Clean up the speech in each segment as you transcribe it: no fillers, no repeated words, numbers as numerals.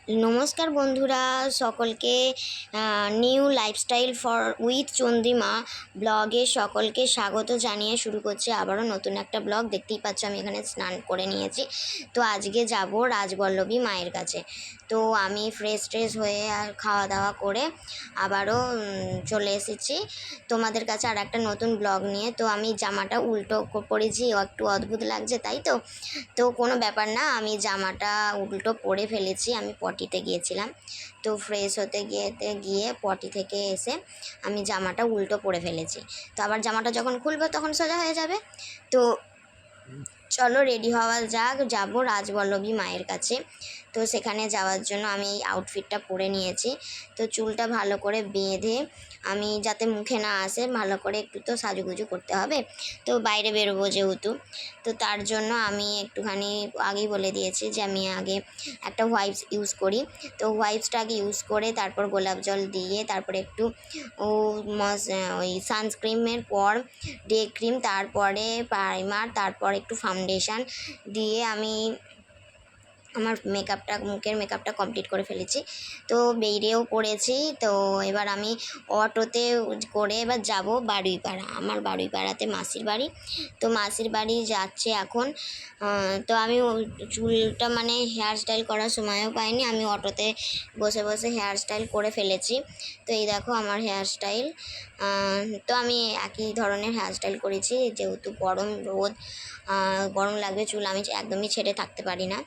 নমস্কার বন্ধুরা, সকলকে new lifestyle for with Chandrima ব্লগে সকলকে স্বাগত জানিয়ে শুরু করছি আবারও নতুন একটা ব্লগ। দেখতেই পাচ্ছ আমি এখানে স্নান করে নিয়েছি। তো আজকে যাব রাজবল্লভী মায়ের কাছে। তো আমি ফ্রেশ হয়ে আর খাওয়া দাওয়া করে আবারও চলে এসেছি তোমাদের কাছে আর একটা নতুন ব্লগ নিয়ে। তো আমি জামাটা উল্টো পরেছি, একটু অদ্ভুত লাগছে তাই তো। তো কোনো ব্যাপার না, আমি জামাটা উল্টো পরে ফেলেছি। আমি পটিতে গিয়েছিলাম, তো ফ্রেশ হতে গিয়ে পটি থেকে এসে আমি জামাটা উল্টো পরে ফেলেছি। তো আবার জামাটা যখন খুলবো তখন সোজা হয়ে যাবে। তো চলো রেডি হওয়া যাক, যাব রাজবল্লভী মায়ের কাছে। তো সেখানে যাওয়ার জন্য আমি এই আউটফিটটা পরে নিয়েছি। তো চুলটা ভালো করে বেঁধে, আমি যাতে মুখে না আসে ভালো করে একটু তো সাজুগুজু করতে হবে, তো বাইরে বেরোবো যেহেতু। তো তার জন্য আমি একটুখানি আগেই বলে দিয়েছি যে আমি আগে একটা ওয়াইপস ইউজ করি। তো ওয়াইপসটা আগে ইউজ করে তারপর গোলাপ জল দিয়ে তারপরে একটু ওই সানস্ক্রিমের পর ডে ক্রিম, তারপরে প্রাইমার, তারপর একটু ফাউন্ডেশন দিয়ে আমি আমার মুখের মেকআপটা কমপ্লিট করে ফেলেছি। তো বেরিয়েও পড়েছি। তো এবার আমি অটোতে করে এবার যাব বারুইপাড়া। আমার বারুইপাড়াতে মাসির বাড়ি। তো মাসির বাড়ি যাচ্ছে এখন। তো আমি চুলটা মানে হেয়ার স্টাইল করার সময়ও পাইনি, আমি অটোতে বসে বসে হেয়ার স্টাইল করে ফেলেছি। তো এই দেখো আমার হেয়ার স্টাইল। তো আমি একই ধরনের হেয়ার স্টাইল করেছি, যেহেতু গরম লাগবে, চুল আমি একদমই ছেড়ে থাকতে পারি না।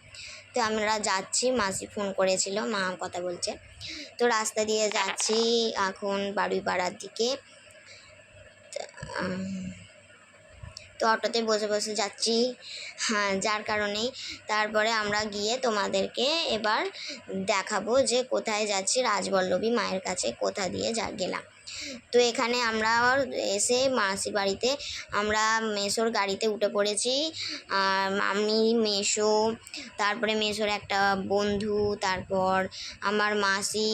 তো আমরা যাচ্ছি, মাসি ফোন করেছিল, মা কথা বলছে। তো রাস্তা দিয়ে যাচ্ছি এখন বারুইপাড়ার দিকে। তো অটোতে বসে বসে যাচ্ছি, হ্যাঁ, যার কারণেই তারপরে আমরা গিয়ে তোমাদেরকে এবার দেখাবো যে কোথায় যাচ্ছি, রাজবল্লভী মায়ের কাছে কোথা দিয়ে গেলাম। তো এখানে আমরা এসে মাসির বাড়িতে আমরা মেসোর গাড়িতে উঠে পড়েছি। আর আমি, মেসো, তারপরে মেসোর একটা বন্ধু, তারপর আমার মাসি,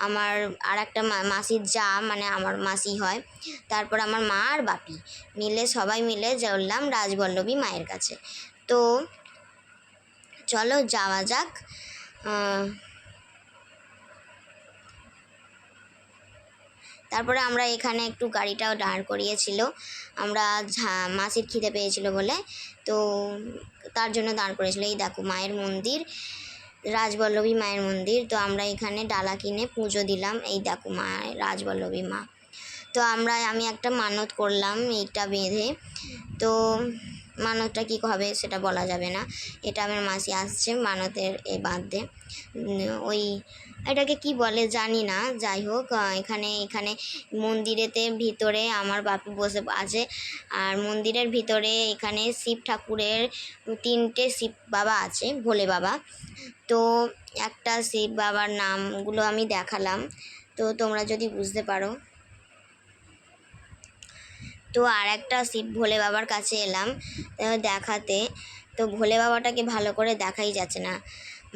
আমার আর একটা মাসির যা, মানে আমার মাসি হয়, তারপর আমার মা আর বাপি মিলে সবাই মিলে চললাম রাজবল্লভী মায়ের কাছে। তো চলো যাওয়া যাক। তারপরে আমরা এখানে একটু গাড়িটাও দাঁড় করিয়েছিল, আমরা মাসির খিদে পেয়েছিল বলে, তো তার জন্য দাঁড় করিয়েছিল। এই দেখো মায়ের মন্দির, রাজবল্লভী মায়ের মন্দির। তো আমরা এখানে ডালা কিনে পুজো দিলাম। এই দেখো মা, রাজবল্লভী মা। তো আমি একটা মানত করলাম এইটা বেঁধে। তো মানতটা কী হবে সেটা বলা যাবে না, এটা আমার মাসি আসছে মানতের বাঁধতে। ওই এটাকে কি বলে জানি না, যাই হোক এখানে মন্দিরেতে ভিতরে আমার বাপি বসে আছে। আর মন্দিরের ভিতরে এখানে শিব ঠাকুরের 3টে শিব বাবা আছে, ভোলে বাবা। তো একটা শিব বাবার নামগুলো আমি দেখালাম, তো তোমরা যদি বুঝতে পারো। তো আর একটা শিব ভোলে বাবার কাছে এলাম দেখাতে। তো ভোলে বাবাটাকে ভালো করে দেখাই যাচ্ছে না,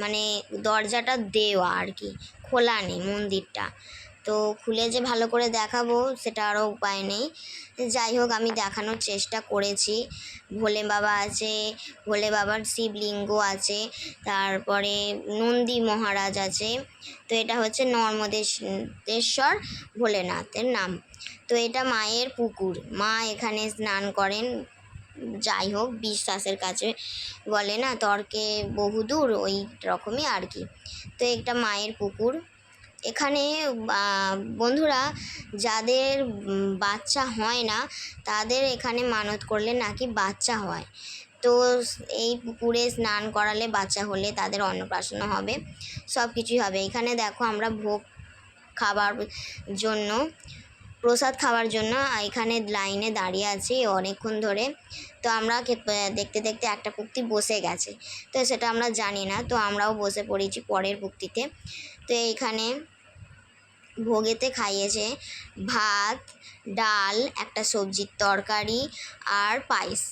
মানে দরজাটা দেওয়া আর কি, খোলা নেই মন্দিরটা। তো খুলে যে ভালো করে দেখাবো সেটা আরও উপায় নেই। যাই হোক আমি দেখানোর চেষ্টা করেছি। ভোলে বাবা আছে, ভোলে বাবার শিবলিঙ্গ আছে, তারপরে নন্দী মহারাজ আছে। তো এটা হচ্ছে নর্মদেশ্বর ভোলেনাথের নাম। তো এটা মায়ের পুকুর, মা এখানে স্নান করেন। যাই হোক বিশ্বাসের কাছে বলে না, তর্কে বহুদূর, ওই রকমই আর কি। তো একটা মায়ের পুকুর এখানে। বন্ধুরা, যাদের বাচ্চা হয় না তাদের এখানে মানত করলে নাকি বাচ্চা হয়। তো এই পুকুরে স্নান করালে বাচ্চা হলে তাদের অন্নপ্রাশন হবে, সব কিছুই হবে। এখানে দেখো আমরা ভোগ খাবার জন্য, প্রসাদ খাওয়ার জন্য এখানে লাইনে দাঁড়িয়ে আছি অনেকক্ষণ ধরে। তো আমরা দেখতে দেখতে একটা পুক্তি বসে গেছে, তো সেটা আমরা জানি না, তো আমরাও বসে পড়েছি পরের পুক্তিতে। তো এইখানে ভোগেতে খাইয়েছে ভাত, ডাল, একটা সবজির তরকারি আর পায়েস।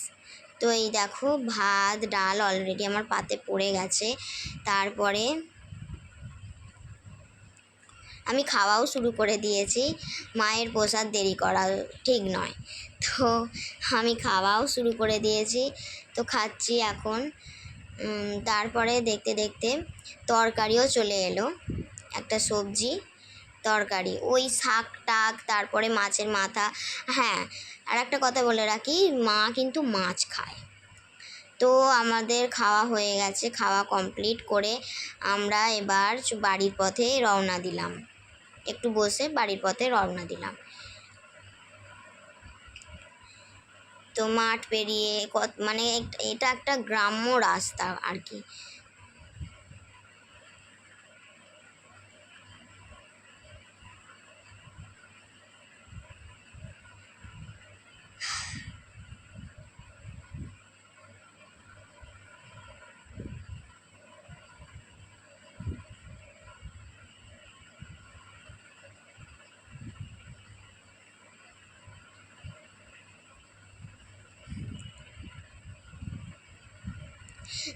তো এই দেখো ভাত ডাল অলরেডি আমার পাতে পড়ে গেছে। তারপরে আমি খাওয়াও শুরু করে দিয়েছি, মায়ের প্রসাদ দেরি করা ঠিক নয়। তো আমি খাওয়াও শুরু করে দিয়েছি, তো খাচ্ছি এখন। তারপরে দেখতে দেখতে তরকারিও চলে এলো, একটা সবজি তরকারি, ওই শাক টাক, তারপরে মাছের মাথা। হ্যাঁ, আর একটা কথা বলে রাখি, মা কিন্তু মাছ খায়। তো আমাদের খাওয়া হয়ে গেছে, খাওয়া কমপ্লিট করে আমরা এবার বাড়ির পথে রওনা দিলাম, একটু বসে বাড়ির পথে রওনা দিলাম। তো মাঠ পেরিয়ে মানে এটা একটা গ্রাম্য রাস্তা আর কি।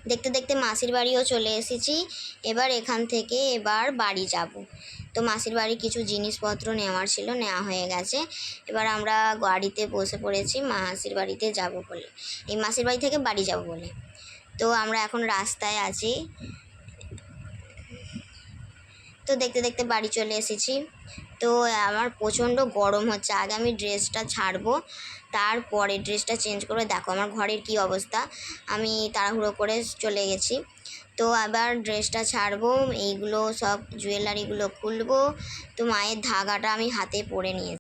দেখতে দেখতে মাসির বাড়িও চলে এসেছি। এবার এখান থেকে বাড়ি যাব। তো মাসির বাড়ি কিছু জিনিসপত্র নেওয়ার ছিল, নেওয়া হয়ে গেছে। এবার আমরা গাড়িতে বসে পড়েছি মাসির বাড়িতে যাব বলে, এই মাসির বাড়ি থেকে বাড়ি যাব বলে। তো আমরা এখন রাস্তায় আছি। তো দেখতে দেখতে বাড়ি চলে এসেছি। তো আমার প্রচণ্ড গরম হচ্ছে, আগে আমি ড্রেসটা ছাড়বো, তারপরে ড্রেসটা চেঞ্জ করে দেখো আমার ঘরের কি অবস্থা। আমি তাড়াহুড়ো করে চলে গেছি। তো আবার ড্রেসটা ছাড়বো, এইগুলো সব জুয়েলারিগুলো খুলবো। তো মায়ের ধাগাটা আমি হাতে পরে নিয়েছি।